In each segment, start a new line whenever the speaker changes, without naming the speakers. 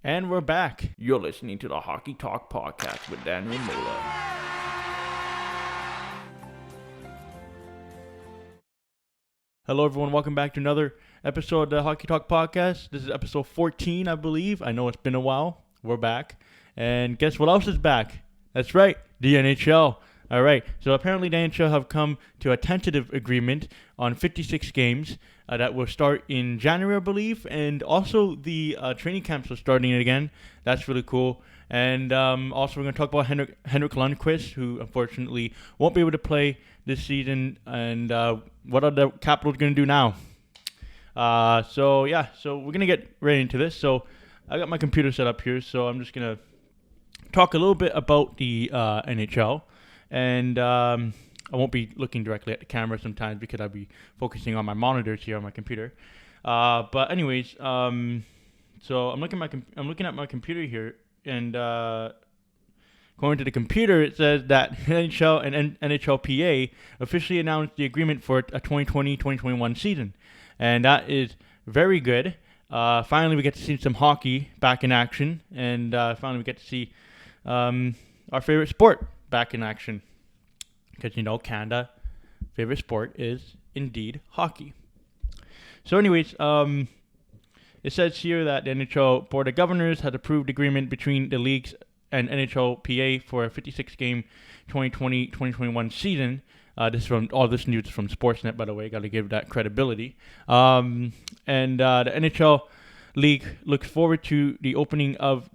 And we're back. You're listening to the Hockey Talk Podcast with Daniel Mola. Hello, everyone. Welcome back to another episode of the Hockey Talk Podcast. This is episode 14, I believe. I know it's been a while. We're back. And guess what else is back? That's right, the NHL. All right. So apparently the NHL have come to a tentative agreement on 56 games that will start in January, I believe. And also the training camps are starting again. That's really cool. And also we're going to talk about Henrik Lundqvist, who unfortunately won't be able to play this season. And what are the Capitals going to do now? So we're going to get right into this. So I got my computer set up here. So I'm just going to talk a little bit about the NHL. And I won't be looking directly at the camera sometimes because I'll be focusing on my monitors here on my computer. But anyways, so I'm looking at my computer here, and according to the computer, it says that NHL and NHLPA officially announced the agreement for a 2020-2021 season, and that is very good. Finally, we get to see some hockey back in action, and finally we get to see our favorite sport back in action. Because, Canada, favorite sport is indeed hockey. So anyways, it says here that the NHL Board of Governors has approved agreement between the leagues and NHLPA for a 56-game 2020-2021 season. All this news is from Sportsnet, by the way. Got to give that credibility. And the NHL League looks forward to the opening of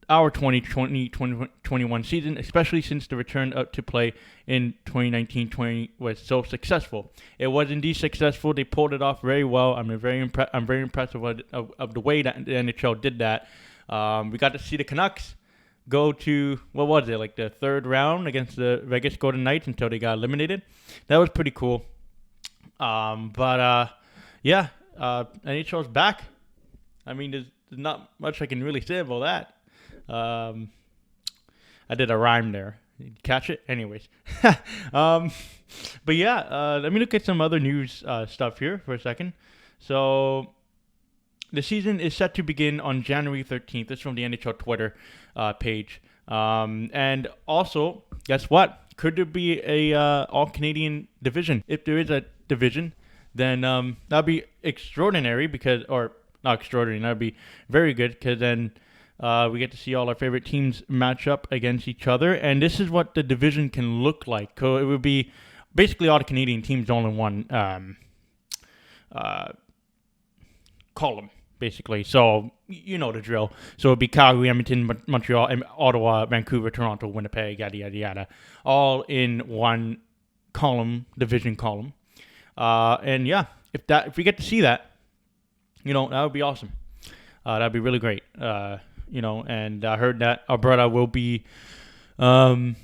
our 2020-2021 season, especially since the return to play in 2019-20 was so successful. It was indeed successful. They pulled it off very well. I'm very impressed of the way that the NHL did that. We got to see the Canucks go to, the third round against the Vegas Golden Knights until they got eliminated. That was pretty cool. NHL's back. I mean, there's not much I can really say about that. I did a rhyme there. Did you catch it? Anyways. Let me look at some other news stuff here for a second. So, the season is set to begin on January 13th. This is from the NHL Twitter page. And also, guess what? Could there be a all-Canadian division? If there is a division, then that'd be extraordinary not extraordinary. That'd be very good because then we get to see all our favorite teams match up against each other, and this is what the division can look like. So it would be basically all the Canadian teams all in one column, basically. So you know the drill. So it would be Calgary, Edmonton, Montreal, Ottawa, Vancouver, Toronto, Winnipeg, yada yada yada, all in one division column. If we get to see that, that would be awesome. That'd be really great. And I heard that Alberta will be the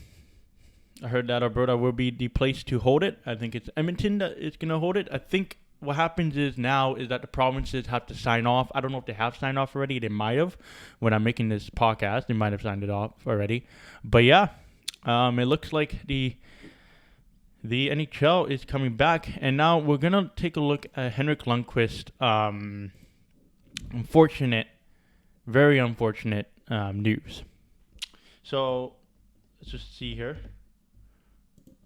place to hold it. I think it's Edmonton that is going to hold it. I think what happens is that the provinces have to sign off. I don't know if they have signed off already. They might have. When I'm making this podcast, they might have signed it off already. But yeah, it looks like the NHL is coming back. And now we're going to take a look at Henrik Lundqvist. Very unfortunate news. So let's just see here.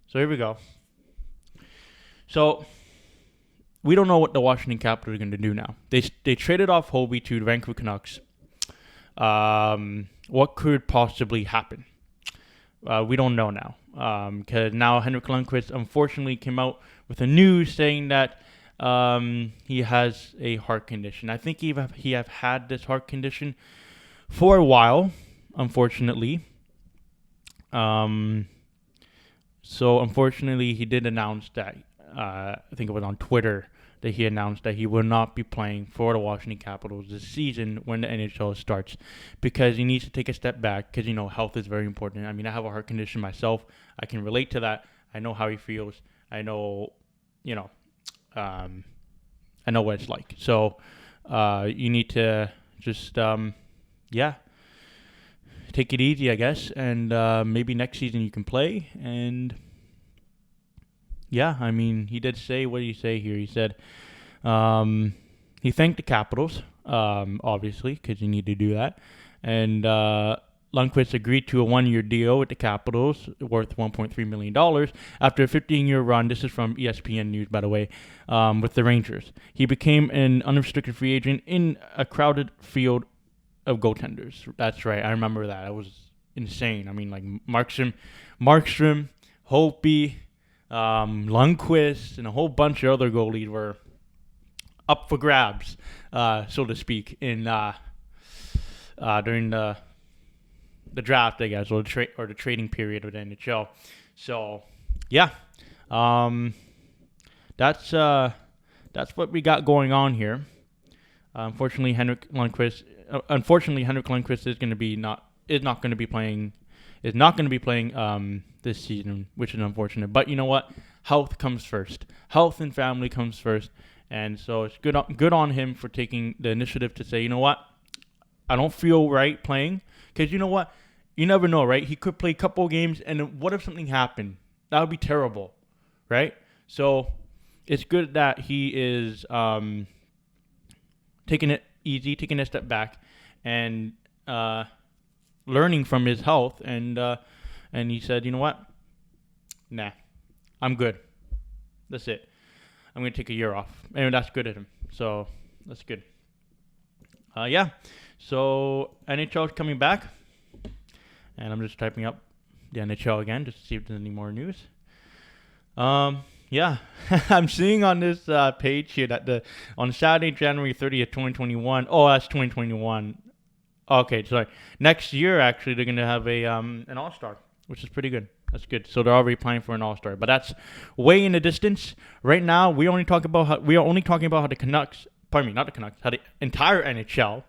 So here we go. So we don't know what the Washington Capitals are going to do now. They traded off Hobie to the Vancouver Canucks. What could possibly happen? We don't know now. Because now Henrik Lundqvist unfortunately came out with the news saying that he has a heart condition. I think he have had this heart condition for a while, unfortunately. So unfortunately, he did announce that. I think it was on Twitter that he announced that he will not be playing for the Washington Capitals this season when the NHL starts, because he needs to take a step back. Because health is very important. I mean, I have a heart condition myself. I can relate to that. I know how he feels. I know, I know what it's like. So you need to just, take it easy, I guess. And maybe next season you can play. And he did say, what did he say here? He said he thanked the Capitals obviously, because you need to do that. And Lundqvist agreed to a 1-year deal with the Capitals worth $1.3 million after a 15-year run. This is from ESPN News, by the way, with the Rangers. He became an unrestricted free agent in a crowded field of goaltenders. That's right. I remember that. It was insane. I mean, like Markstrom, Hopi, Lundqvist, and a whole bunch of other goalies were up for grabs, so to speak, in during the draft, I guess, or the trading period of the NHL. So, yeah, that's what we got going on here. Unfortunately, Henrik Lundqvist is not going to be playing this season, which is unfortunate. But you know what? Health comes first. Health and family comes first. And so it's good on him for taking the initiative to say, you know what? I don't feel right playing. Because you know what? You never know, right? He could play a couple games, and what if something happened? That would be terrible, right? So it's good that he is taking it easy, taking a step back, and learning from his health. And he said, you know what? Nah, I'm good. That's it. I'm going to take a year off. And that's good at him. So that's good. Yeah. So NHL is coming back. And I'm just typing up the NHL again just to see if there's any more news. Yeah. I'm seeing on this page here that on Saturday, January 30th, 2021. Oh, that's 2021. Okay, sorry. Next year, actually, they're going to have an All-Star, which is pretty good. That's good. So they're already applying for an All-Star, but that's way in the distance. Right now, we are only talking about how the Canucks. Pardon me, not the Canucks. How the entire NHL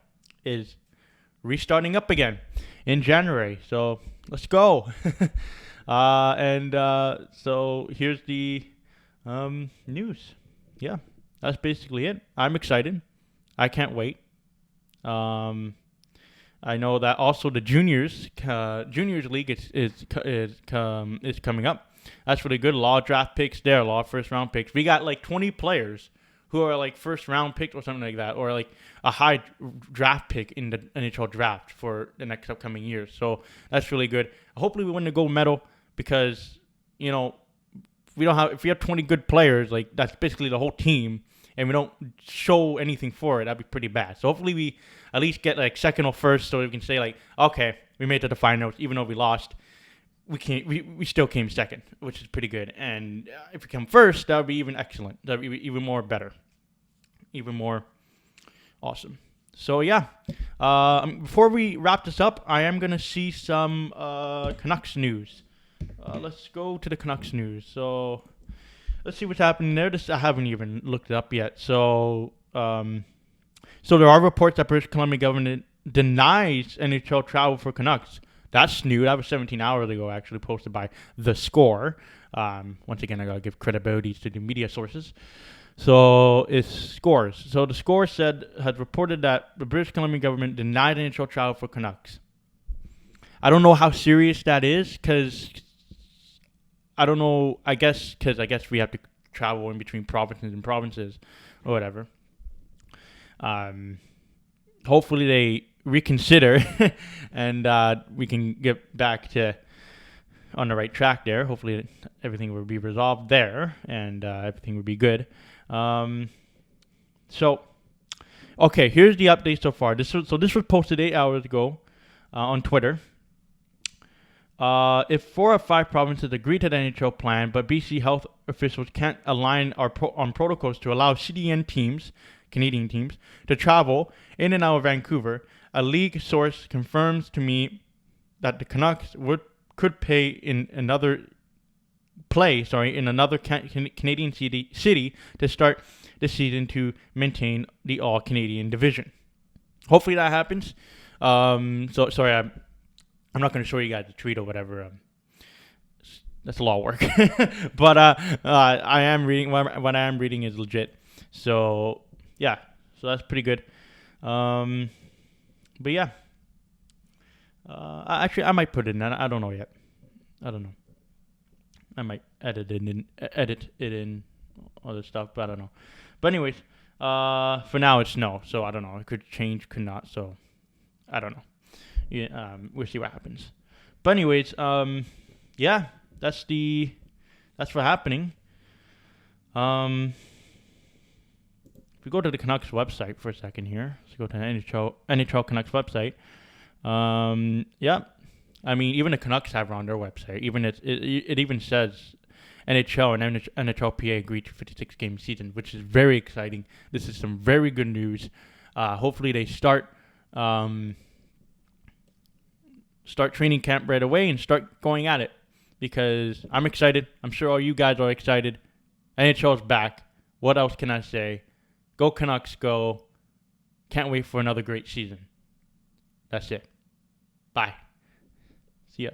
is restarting up again in January. So let's go. So here's the news. Yeah, that's basically it. I'm excited. I can't wait. I know that also the juniors league is coming up. That's really good. A lot of draft picks there, a lot of first round picks. We got like 20 players who are like first round picks or something like that, or like a high draft pick in the NHL draft for the next upcoming years. So that's really good. Hopefully we win the gold medal because, you know, if we have 20 good players, like that's basically the whole team, and we don't show anything for it, that'd be pretty bad. So hopefully we at least get like second or first, so we can say like, okay, we made it to the finals, even though we lost. We still came second, which is pretty good. And if we come first, that would be even excellent. That would be even more better, even more awesome. So yeah, before we wrap this up, I am gonna see some Canucks news. Let's go to the Canucks news. So let's see what's happening there. I haven't even looked it up yet. So there are reports that British Columbia government denies NHL travel for Canucks. That's new. That was 17 hours ago, actually, posted by The Score. Once again, I got to give credibility to the media sources. So it's Scores. So The Score had reported that the British Columbia government denied NHL travel for Canucks. I don't know how serious that is, because I don't know. I guess we have to travel in between provinces or whatever. Hopefully they reconsider and we can get back to on the right track there. Hopefully everything will be resolved there and everything will be good. So okay, here's the update so far. This was posted 8 hours ago on Twitter. If 4 of 5 provinces agree to the NHL plan, but BC health officials can't align on protocols to allow CDN teams, Canadian teams, to travel in and out of Vancouver, a league source confirms to me that the Canucks could play in another Canadian city to start the season to maintain the All-Canadian division. Hopefully that happens. So sorry, I'm not going to show you guys the tweet or whatever. That's a lot of work. But I am reading what I am reading is legit. So yeah, so that's pretty good. But yeah, actually I might put it in. I don't know yet. I don't know. I might edit it in other stuff, but I don't know. But anyways, For now, it's no. So I don't know. It could change, could not. So I don't know. Yeah, we'll see what happens. But anyways, yeah, that's what's happening. If we go to the Canucks website for a second here, let's go to the NHL Canucks website. Yeah, I mean, even the Canucks have it on their website. Even it even says NHL and NHLPA agreed to 56-game season, which is very exciting. This is some very good news. Hopefully they start training camp right away and start going at it, because I'm excited. I'm sure all you guys are excited. NHL's back. What else can I say? Go Canucks, go. Can't wait for another great season. That's it. Bye. See ya.